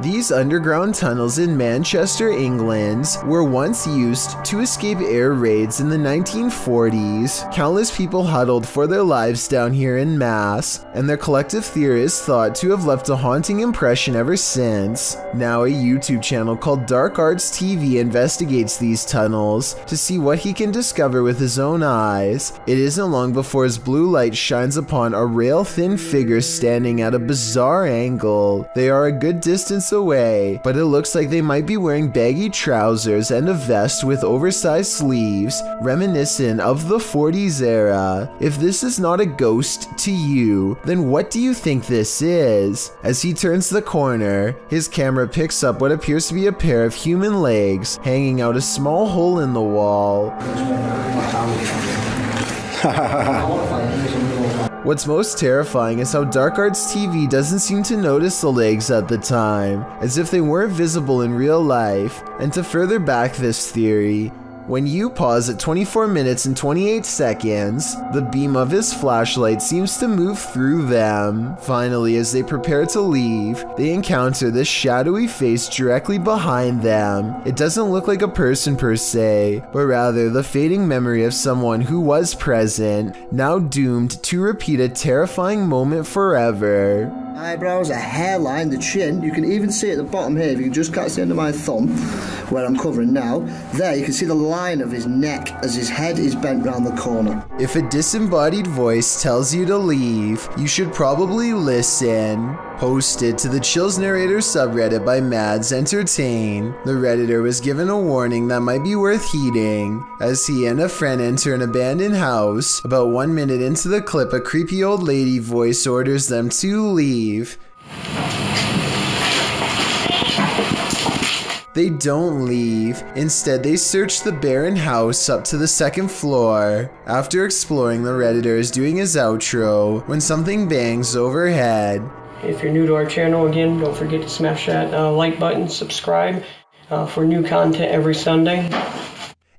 These underground tunnels in Manchester, England, were once used to escape air raids in the 1940s. Countless people huddled for their lives down here in mass, and their collective theory is thought to have left a haunting impression ever since. Now a YouTube channel called Dark Arts TV investigates these tunnels to see what he can discover with his own eyes. It isn't long before his blue light shines upon a rail-thin figure standing at a bizarre angle. They are a good distance away, but it looks like they might be wearing baggy trousers and a vest with oversized sleeves, reminiscent of the 40s era. If this is not a ghost to you, then what do you think this is? As he turns the corner, his camera picks up what appears to be a pair of human legs hanging out a small hole in the wall. What's most terrifying is how Dark Arts TV doesn't seem to notice the legs at the time, as if they weren't visible in real life. And to further back this theory, when you pause at 24 minutes and 28 seconds, the beam of his flashlight seems to move through them. Finally, as they prepare to leave, they encounter this shadowy face directly behind them. It doesn't look like a person per se, but rather the fading memory of someone who was present, now doomed to repeat a terrifying moment forever. Eyebrows, a hairline, the chin, you can even see at the bottom here, if you can just catch the end of my thumb, where I'm covering now, there you can see the line of his neck as his head is bent round the corner. If a disembodied voice tells you to leave, you should probably listen. Posted to the Chills Narrator subreddit by Mads Entertain, the Redditor was given a warning that might be worth heeding. As he and a friend enter an abandoned house, about 1 minute into the clip, a creepy old lady voice orders them to leave. They don't leave. Instead, they search the barren house up to the second floor. After exploring, the Redditor is doing his outro when something bangs overhead. If you're new to our channel, again, don't forget to smash that like button, subscribe for new content every Sunday.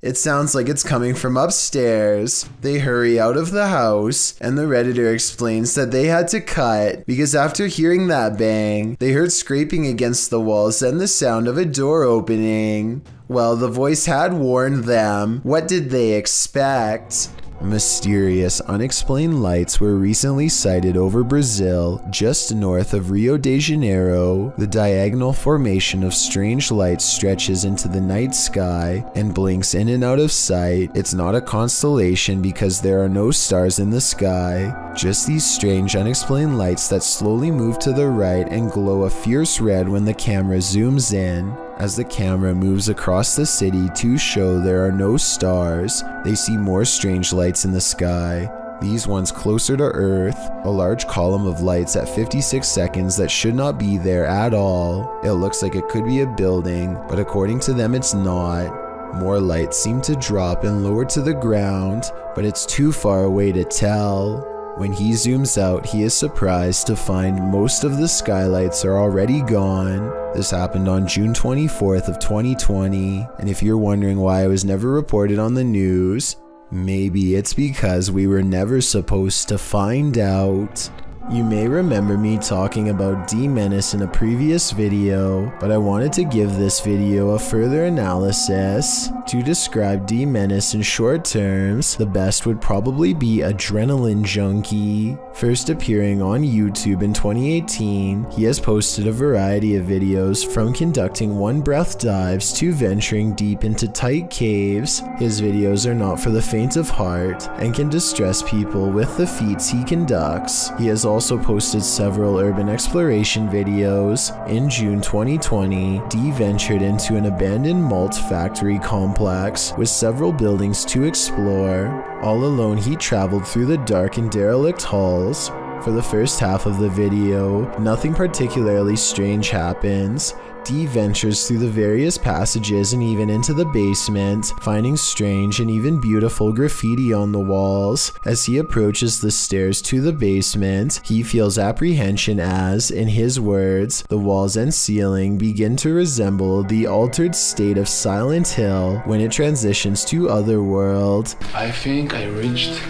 It sounds like it's coming from upstairs. They hurry out of the house, and the Redditor explains that they had to cut because after hearing that bang, they heard scraping against the walls and the sound of a door opening. Well, the voice had warned them. What did they expect? Mysterious, unexplained lights were recently sighted over Brazil, just north of Rio de Janeiro. The diagonal formation of strange lights stretches into the night sky and blinks in and out of sight. It's not a constellation because there are no stars in the sky, just these strange, unexplained lights that slowly move to the right and glow a fierce red when the camera zooms in. As the camera moves across the city to show there are no stars, they see more strange lights in the sky. These ones closer to Earth, a large column of lights at 56 seconds that should not be there at all. It looks like it could be a building, but according to them it's not. More lights seem to drop and lower to the ground, but it's too far away to tell. When he zooms out, he is surprised to find most of the skylights are already gone. This happened on June 24th of 2020, and if you're wondering why it was never reported on the news, maybe it's because we were never supposed to find out. You may remember me talking about D-Menace in a previous video, but I wanted to give this video a further analysis. To describe D-Menace in short terms, the best would probably be Adrenaline Junkie. First appearing on YouTube in 2018, he has posted a variety of videos from conducting one-breath dives to venturing deep into tight caves. His videos are not for the faint of heart and can distress people with the feats he conducts. He has also posted several urban exploration videos. In June 2020, D ventured into an abandoned malt factory complex with several buildings to explore. All alone, he traveled through the dark and derelict halls. For the first half of the video, nothing particularly strange happens. Dee ventures through the various passages and even into the basement, finding strange and even beautiful graffiti on the walls. As he approaches the stairs to the basement, he feels apprehension as, in his words, the walls and ceiling begin to resemble the altered state of Silent Hill when it transitions to Otherworld. I think I reached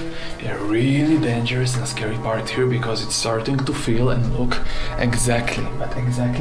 a really dangerous and scary part here because it's starting to feel and look exactly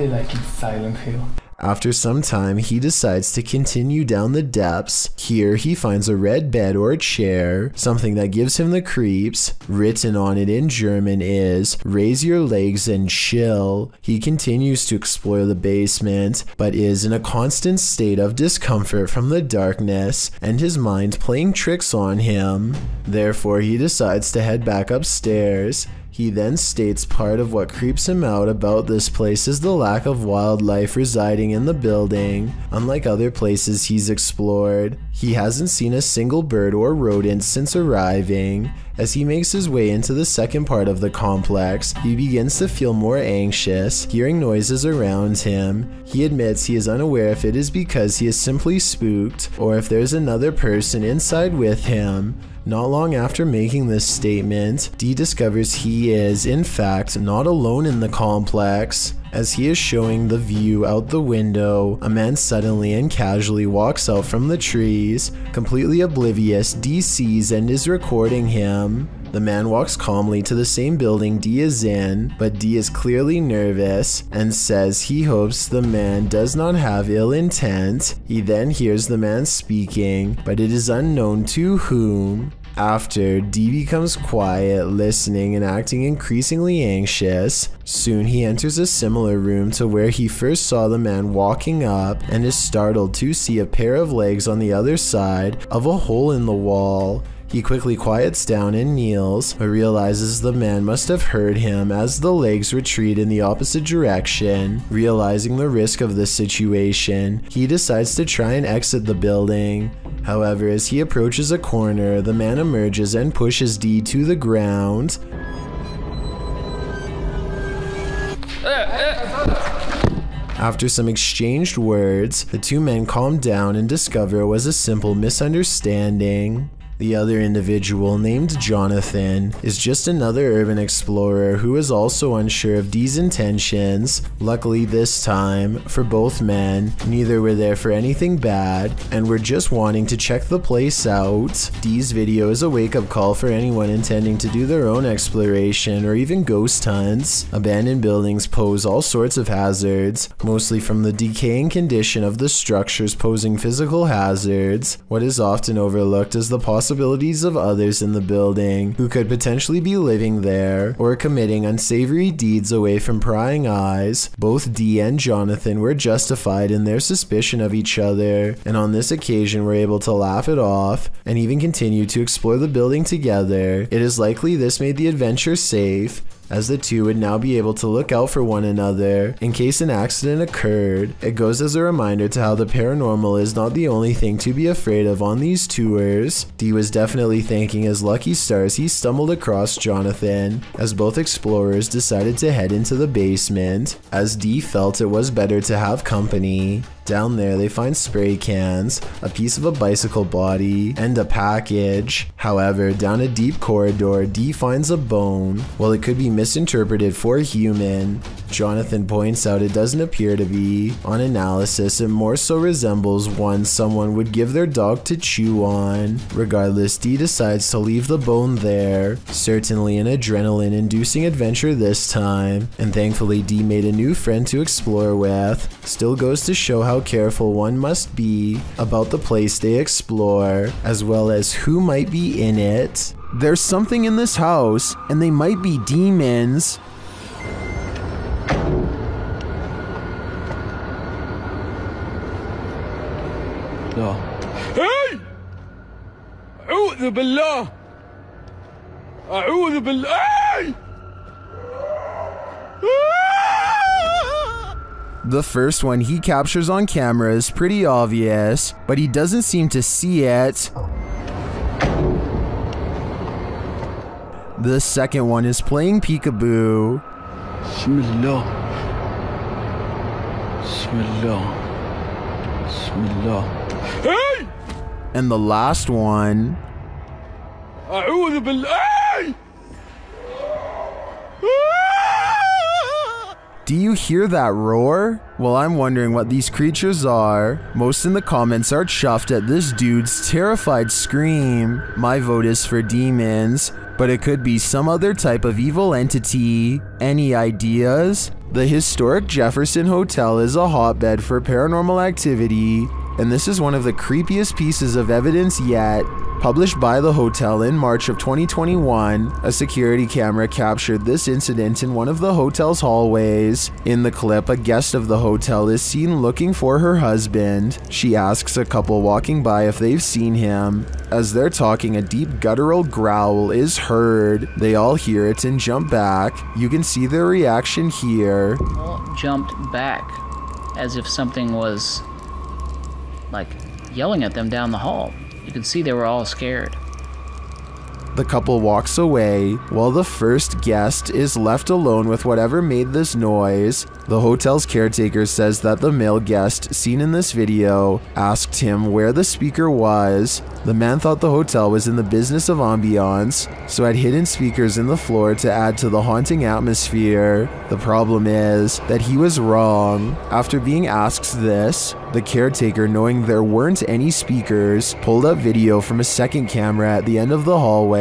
like in Silent Hill. After some time, he decides to continue down the depths. Here, he finds a red bed or chair, something that gives him the creeps. Written on it in German is, "Raise your legs and chill." He continues to explore the basement, but is in a constant state of discomfort from the darkness and his mind playing tricks on him. Therefore, he decides to head back upstairs. He then states part of what creeps him out about this place is the lack of wildlife residing in the building. Unlike other places he's explored, he hasn't seen a single bird or rodent since arriving. As he makes his way into the second part of the complex, he begins to feel more anxious, hearing noises around him. He admits he is unaware if it is because he is simply spooked or if there's another person inside with him. Not long after making this statement, Dee discovers he is, in fact, not alone in the complex. As he is showing the view out the window, a man suddenly and casually walks out from the trees. Completely oblivious, Dee sees and is recording him. The man walks calmly to the same building Dee is in, but Dee is clearly nervous and says he hopes the man does not have ill intent. He then hears the man speaking, but it is unknown to whom. After, Dee becomes quiet, listening and acting increasingly anxious. Soon he enters a similar room to where he first saw the man walking up and is startled to see a pair of legs on the other side of a hole in the wall. He quickly quiets down and kneels, but realizes the man must have heard him as the legs retreat in the opposite direction. Realizing the risk of this situation, he decides to try and exit the building. However, as he approaches a corner, the man emerges and pushes Dee to the ground. After some exchanged words, the two men calm down and discover it was a simple misunderstanding. The other individual, named Jonathan, is just another urban explorer who is also unsure of Dee's intentions. Luckily this time, for both men, neither were there for anything bad and were just wanting to check the place out. Dee's video is a wake-up call for anyone intending to do their own exploration or even ghost hunts. Abandoned buildings pose all sorts of hazards, mostly from the decaying condition of the structures posing physical hazards. What is often overlooked is the possibility of others in the building who could potentially be living there or committing unsavory deeds away from prying eyes. Both Dee and Jonathan were justified in their suspicion of each other, and on this occasion were able to laugh it off and even continue to explore the building together. It is likely this made the adventure safe, as the two would now be able to look out for one another in case an accident occurred. It goes as a reminder to how the paranormal is not the only thing to be afraid of on these tours. Dee was definitely thanking his lucky stars he stumbled across Jonathan, as both explorers decided to head into the basement, as Dee felt it was better to have company. Down there they find spray cans, a piece of a bicycle body, and a package. However, down a deep corridor, Dee finds a bone. While it could be misinterpreted for human, Jonathan points out it doesn't appear to be. On analysis, it more so resembles one someone would give their dog to chew on. Regardless, Dee decides to leave the bone there. Certainly an adrenaline-inducing adventure this time, and thankfully Dee made a new friend to explore with. Still goes to show how careful one must be about the place they explore, as well as who might be in it. There's something in this house, and they might be demons. Hey! أعوذ بالله! أعوذ بالله! The first one he captures on camera is pretty obvious, but he doesn't seem to see it. The second one is playing peekaboo. Bismillah. Bismillah. Bismillah. Hey! And the last one. أعوذ بالله. Do you hear that roar? Well, I'm wondering what these creatures are. Most in the comments are chuffed at this dude's terrified scream. My vote is for demons, but it could be some other type of evil entity. Any ideas? The historic Jefferson Hotel is a hotbed for paranormal activity, and this is one of the creepiest pieces of evidence yet. Published by the hotel in March of 2021, a security camera captured this incident in one of the hotel's hallways. In the clip, a guest of the hotel is seen looking for her husband. She asks a couple walking by if they've seen him. As they're talking, a deep guttural growl is heard. They all hear it and jump back. You can see their reaction here. All jumped back as if something was like yelling at them down the hall. You could see they were all scared. The couple walks away, while the first guest is left alone with whatever made this noise. The hotel's caretaker says that the male guest seen in this video asked him where the speaker was. The man thought the hotel was in the business of ambiance, so had hidden speakers in the floor to add to the haunting atmosphere. The problem is that he was wrong. After being asked this, the caretaker, knowing there weren't any speakers, pulled up video from a second camera at the end of the hallway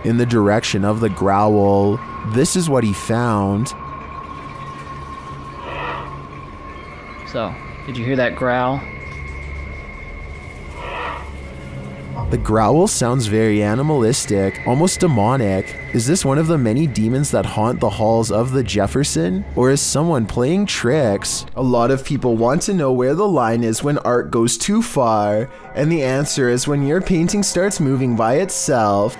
in the direction of the growl. This is what he found. So, did you hear that growl? The growl sounds very animalistic, almost demonic. Is this one of the many demons that haunt the halls of the Jefferson? Or is someone playing tricks? A lot of people want to know where the line is when art goes too far, and the answer is when your painting starts moving by itself.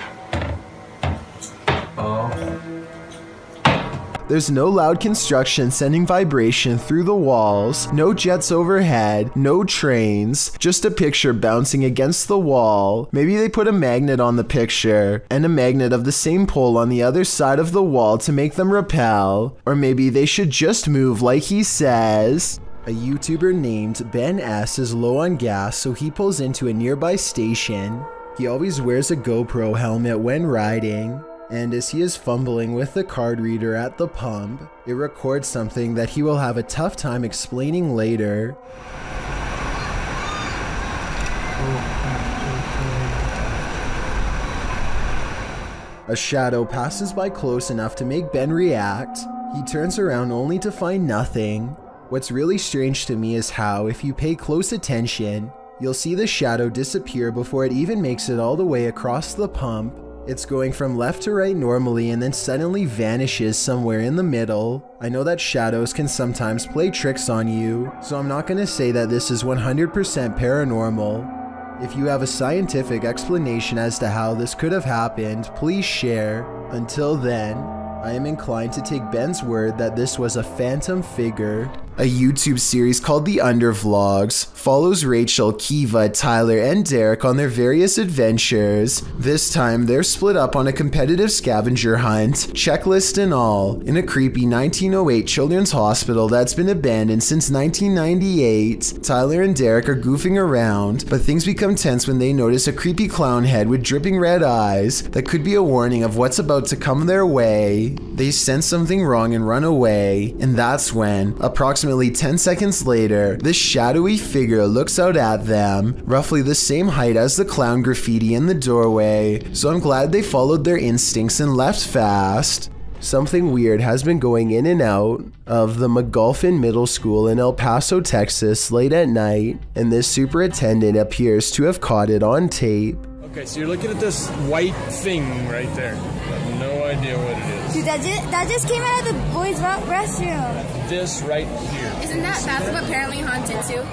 There's no loud construction sending vibration through the walls, no jets overhead, no trains, just a picture bouncing against the wall. Maybe they put a magnet on the picture, and a magnet of the same pole on the other side of the wall to make them repel. Or maybe they should just move like he says. A YouTuber named Ben S is low on gas, so he pulls into a nearby station. He always wears a GoPro helmet when riding. And as he is fumbling with the card reader at the pump, it records something that he will have a tough time explaining later. A shadow passes by close enough to make Ben react. He turns around only to find nothing. What's really strange to me is how, if you pay close attention, you'll see the shadow disappear before it even makes it all the way across the pump. It's going from left to right normally and then suddenly vanishes somewhere in the middle. I know that shadows can sometimes play tricks on you, so I'm not going to say that this is 100% paranormal. If you have a scientific explanation as to how this could have happened, please share. Until then, I am inclined to take Ben's word that this was a phantom figure. A YouTube series called The Undervlogs follows Rachel, Kiva, Tyler, and Derek on their various adventures. This time, they're split up on a competitive scavenger hunt, checklist and all, in a creepy 1908 children's hospital that's been abandoned since 1998. Tyler and Derek are goofing around, but things become tense when they notice a creepy clown head with dripping red eyes that could be a warning of what's about to come their way. They sense something wrong and run away, and that's when, approximately 10 seconds later, this shadowy figure looks out at them, roughly the same height as the clown graffiti in the doorway, so I'm glad they followed their instincts and left fast. Something weird has been going in and out of the McGulphin Middle School in El Paso, Texas late at night, and this superintendent appears to have caught it on tape. Okay, so you're looking at this white thing right there. I have no idea what it is. Dude, that just came out of the boys' restroom. This right here. Isn't that's apparently haunted too?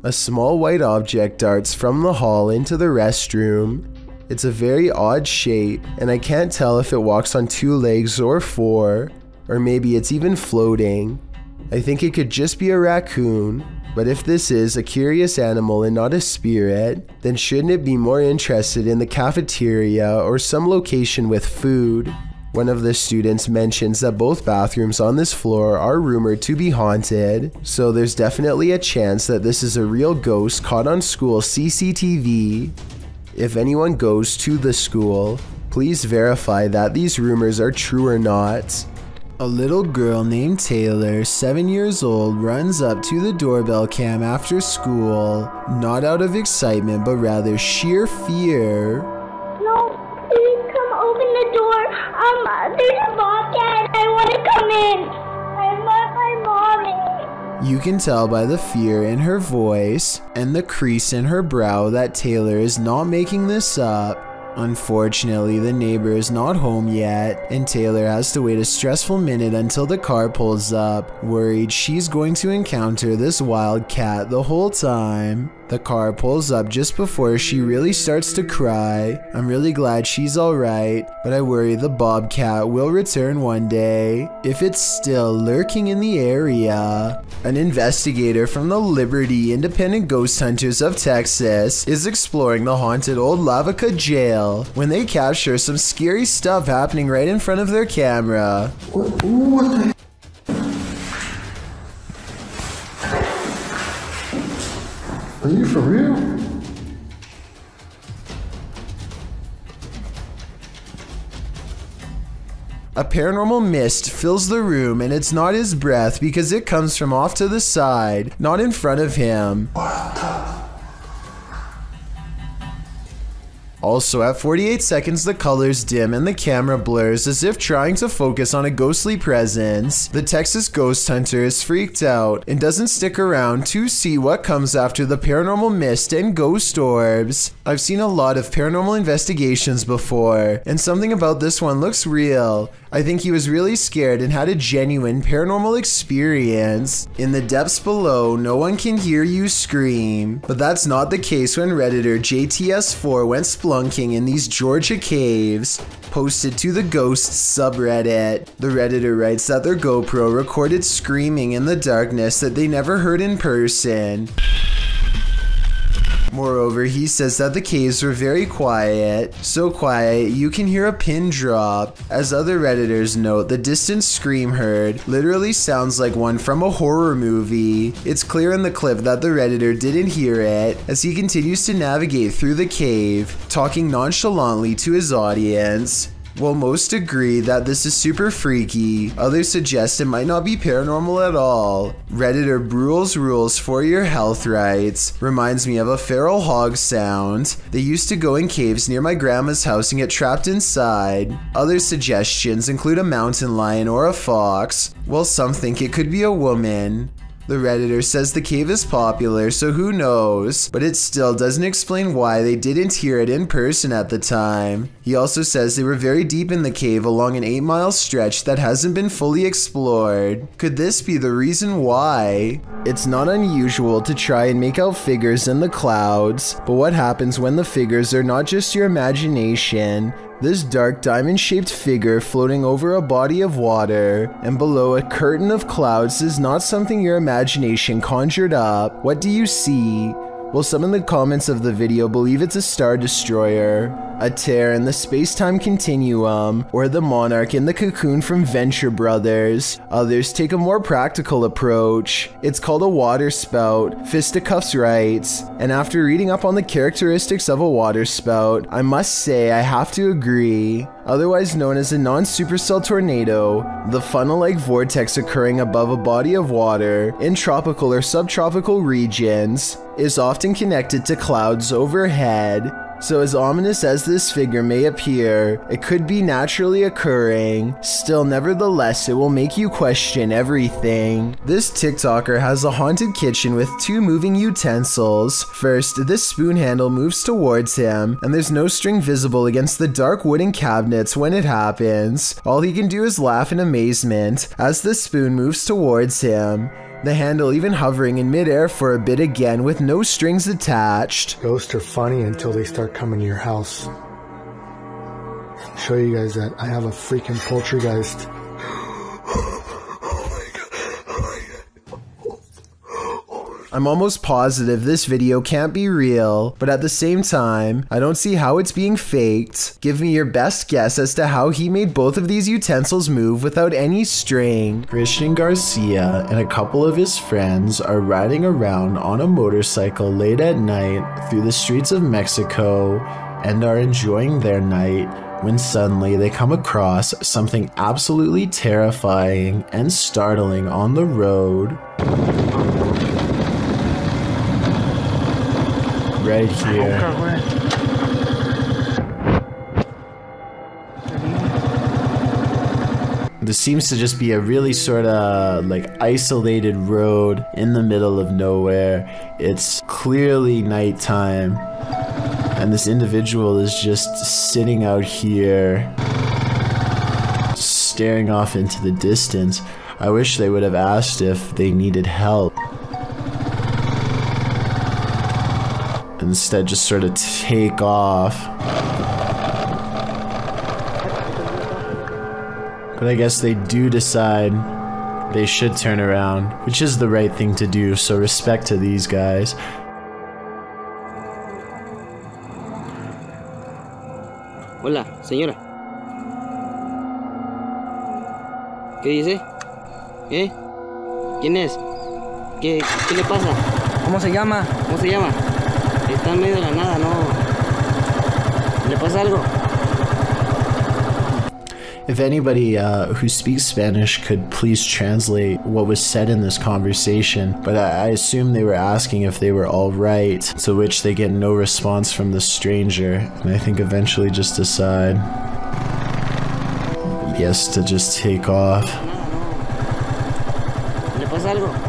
A small white object darts from the hall into the restroom. It's a very odd shape, and I can't tell if it walks on 2 legs or 4, or maybe it's even floating. I think it could just be a raccoon, but if this is a curious animal and not a spirit, then shouldn't it be more interested in the cafeteria or some location with food? One of the students mentions that both bathrooms on this floor are rumored to be haunted, so there's definitely a chance that this is a real ghost caught on school CCTV. If anyone goes to the school, please verify that these rumors are true or not. A little girl named Taylor, 7 years old, runs up to the doorbell cam after school, not out of excitement but rather sheer fear. No, please come open the door. There's a bobcat. I want to come in. I love my mommy. You can tell by the fear in her voice and the crease in her brow that Taylor is not making this up. Unfortunately, the neighbor is not home yet, and Taylor has to wait a stressful minute until the car pulls up, worried she's going to encounter this wild cat the whole time. The car pulls up just before she really starts to cry. I'm really glad she's alright, but I worry the bobcat will return one day, if it's still lurking in the area. An investigator from the Liberty Independent Ghost Hunters of Texas is exploring the haunted old Lavaca jail when they capture some scary stuff happening right in front of their camera. What the? Are you for real? A paranormal mist fills the room, and it's not his breath because it comes from off to the side, not in front of him. Also, at 48 seconds, the colors dim and the camera blurs as if trying to focus on a ghostly presence. The Texas ghost hunter is freaked out and doesn't stick around to see what comes after the paranormal mist and ghost orbs. I've seen a lot of paranormal investigations before, and something about this one looks real. I think he was really scared and had a genuine paranormal experience. In the depths below, no one can hear you scream, but that's not the case when Redditor JTS4 went spelunking in these Georgia caves. Posted to the Ghosts subreddit, the Redditor writes that their GoPro recorded screaming in the darkness that they never heard in person. Moreover, he says that the caves were very quiet, so quiet you can hear a pin drop. As other Redditors note, the distant scream heard literally sounds like one from a horror movie. It's clear in the clip that the Redditor didn't hear it, as he continues to navigate through the cave, talking nonchalantly to his audience. While most agree that this is super freaky, others suggest it might not be paranormal at all. Redditor Brule's Rules for Your Health writes, reminds me of a feral hog sound. They used to go in caves near my grandma's house and get trapped inside. Other suggestions include a mountain lion or a fox, while some think it could be a woman. The Redditor says the cave is popular, so who knows, but it still doesn't explain why they didn't hear it in person at the time. He also says they were very deep in the cave along an 8-mile stretch that hasn't been fully explored. Could this be the reason why? It's not unusual to try and make out figures in the clouds, but what happens when the figures are not just your imagination? This dark diamond-shaped figure floating over a body of water and below a curtain of clouds is not something your imagination conjured up. What do you see? Well, some in the comments of the video believe it's a star destroyer, a tear in the space-time continuum, or the monarch in the cocoon from Venture Brothers. Others take a more practical approach. It's called a water spout, Fisticuffs writes, and after reading up on the characteristics of a water spout, I must say I have to agree. Otherwise known as a non-supercell tornado, the funnel-like vortex occurring above a body of water in tropical or subtropical regions is often connected to clouds overhead. So as ominous as this figure may appear, it could be naturally occurring. Still, nevertheless, it will make you question everything. This TikToker has a haunted kitchen with 2 moving utensils. First, this spoon handle moves towards him, and there's no string visible against the dark wooden cabinets when it happens. All he can do is laugh in amazement as the spoon moves towards him. The handle even hovering in midair for a bit again with no strings attached. Ghosts are funny until they start coming to your house. Show you guys that I have a freaking poltergeist. Oh my god, oh my god. Oh, I'm almost positive this video can't be real, but at the same time, I don't see how it's being faked. Give me your best guess as to how he made both of these utensils move without any string. Christian Garcia and a couple of his friends are riding around on a motorcycle late at night through the streets of Mexico and are enjoying their night when suddenly they come across something absolutely terrifying and startling on the road. Right here. This seems to just be a really sort of like isolated road in the middle of nowhere. It's clearly nighttime. And this individual is just sitting out here, staring off into the distance. I wish they would have asked if they needed help. Instead, just sort of take off. But I guess they do decide they should turn around, which is the right thing to do, so respect to these guys. Hola, señora. ¿Qué dice? ¿Eh? ¿Quién es? ¿Qué le pasa? ¿Cómo se llama? ¿Cómo se llama? Está en medio de la nada, ¿no? ¿Le pasa algo? If anybody who speaks Spanish could please translate what was said in this conversation, but I assume they were asking if they were all right, to which they get no response from the stranger, and I think eventually just decide, yes, to just take off. ¿Le pasa algo?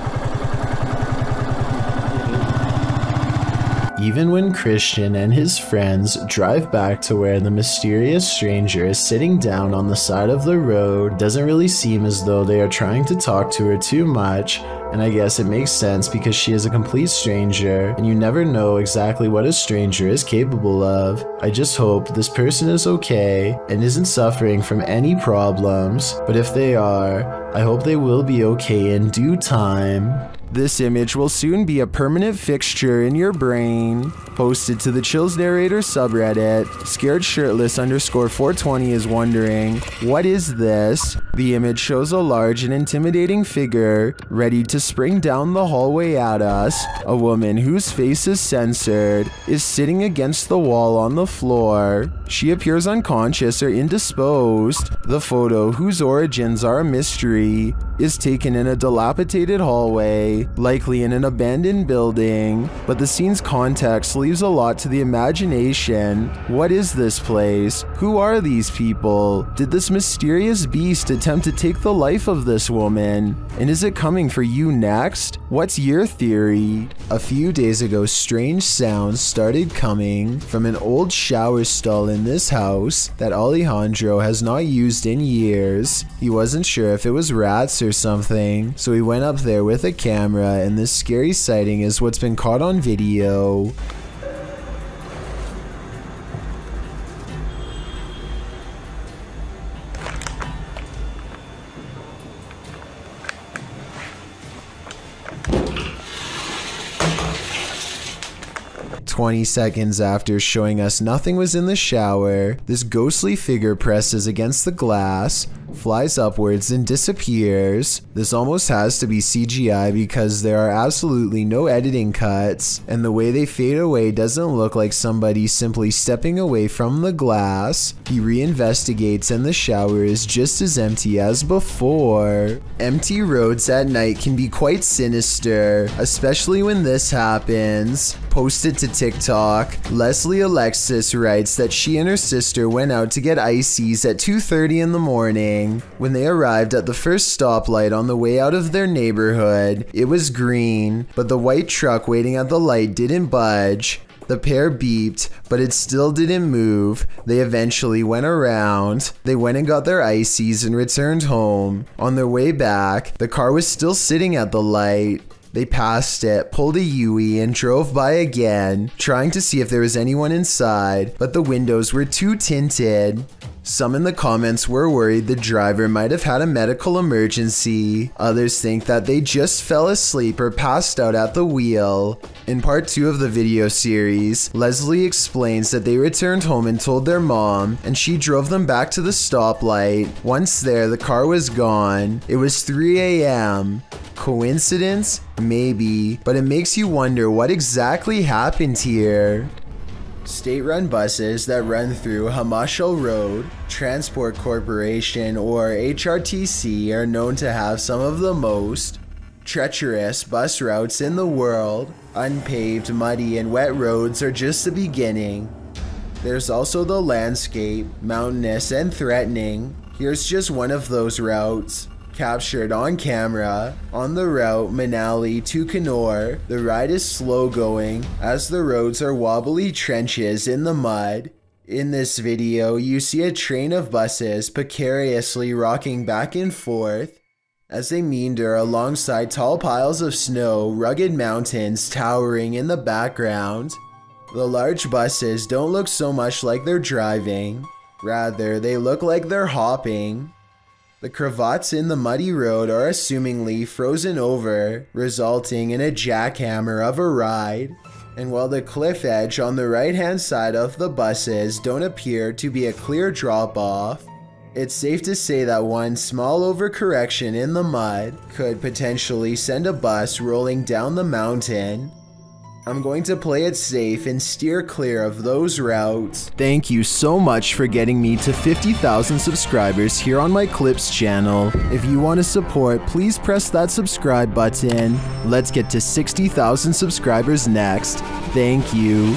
Even when Christian and his friends drive back to where the mysterious stranger is sitting down on the side of the road, it doesn't really seem as though they are trying to talk to her too much, and I guess it makes sense because she is a complete stranger, and you never know exactly what a stranger is capable of. I just hope this person is okay and isn't suffering from any problems, but if they are, I hope they will be okay in due time. This image will soon be a permanent fixture in your brain. Posted to the Chills Narrator subreddit, Scared Shirtless _420 is wondering, what is this? The image shows a large and intimidating figure, ready to spring down the hallway at us. A woman whose face is censored is sitting against the wall on the floor. She appears unconscious or indisposed. The photo, whose origins are a mystery, is taken in a dilapidated hallway, likely in an abandoned building, but the scene's context leaves a lot to the imagination. What is this place? Who are these people? Did this mysterious beast attempt to take the life of this woman? And is it coming for you next? What's your theory? A few days ago, strange sounds started coming from an old shower stall in this house that Alejandro has not used in years. He wasn't sure if it was rats or something, so he went up there with a camera, and this scary sighting is what's been caught on video. "20 seconds after showing us nothing was in the shower, this ghostly figure presses against the glass, flies upwards and disappears. This almost has to be CGI because there are absolutely no editing cuts, and the way they fade away doesn't look like somebody simply stepping away from the glass. He reinvestigates and the shower is just as empty as before. Empty roads at night can be quite sinister, especially when this happens." Posted to TikTok, Leslie Alexis writes that she and her sister went out to get ices at 2:30 in the morning. When they arrived at the first stoplight on the way out of their neighborhood, it was green, but the white truck waiting at the light didn't budge. The pair beeped, but it still didn't move. They eventually went around. They went and got their ices and returned home. On their way back, the car was still sitting at the light. They passed it, pulled a U-turn, and drove by again, trying to see if there was anyone inside, but the windows were too tinted. Some in the comments were worried the driver might have had a medical emergency. Others think that they just fell asleep or passed out at the wheel. In part 2 of the video series, Leslie explains that they returned home and told their mom, and she drove them back to the stoplight. Once there, the car was gone. It was 3 a.m. Coincidence? Maybe, but it makes you wonder what exactly happened here. State-run buses that run through Hamashal Road Transport Corporation, or HRTC, are known to have some of the most treacherous bus routes in the world. Unpaved, muddy, and wet roads are just the beginning. There's also the landscape, mountainous and threatening. Here's just one of those routes, captured on camera. On the route Manali to Kannur, the ride is slow going as the roads are wobbly trenches in the mud. In this video, you see a train of buses precariously rocking back and forth as they meander alongside tall piles of snow, rugged mountains towering in the background. The large buses don't look so much like they're driving, rather they look like they're hopping. The cravats in the muddy road are assumingly frozen over, resulting in a jackhammer of a ride. And while the cliff edge on the right-hand side of the buses don't appear to be a clear drop-off, it's safe to say that one small overcorrection in the mud could potentially send a bus rolling down the mountain. I'm going to play it safe and steer clear of those routes. Thank you so much for getting me to 50,000 subscribers here on my Clips channel. If you want to support, please press that subscribe button. Let's get to 60,000 subscribers next. Thank you.